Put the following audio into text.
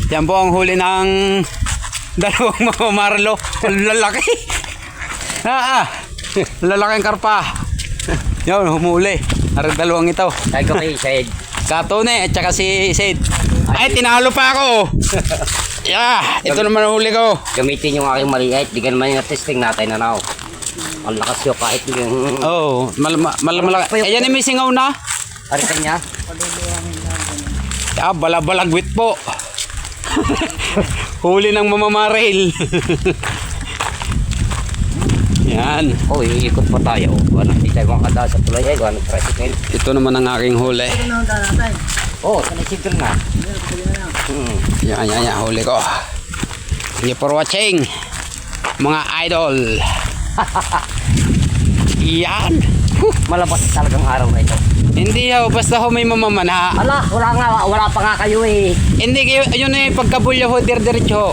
Yan po ang huli ng dalawang mamamarlo. Lalaki. Lalaking karpa. Yan, humuli. Ang dalawang ito. Sabi ko kay Said. Katone at saka si Said. Ay, tinalo pa ako. Yeah, ito naman ang huli ko. Gamitin yung aking maliit. Di ka naman yung testing natin na now. Ang lakas yun kahit yung... Oo, malaki. Ayan yung may singaw na. Arisan niya. Balabalagwit po. Huli ng mamamaril. Yan. Oh, iikot pa tayo. Ano, hindi tayo makakadaan sa tulay. Ay, ano, tricycle. Ito naman ang aking huli. Oh, sanisigil na. Yan, huli ko. Thank you for watching, mga idol. Yan. Malabas talagang araw na ito. Hindi basta may mamamana. Ala, wala pa nga kayo eh. Hindi, yun pagkabulyo ho, dir-diretso.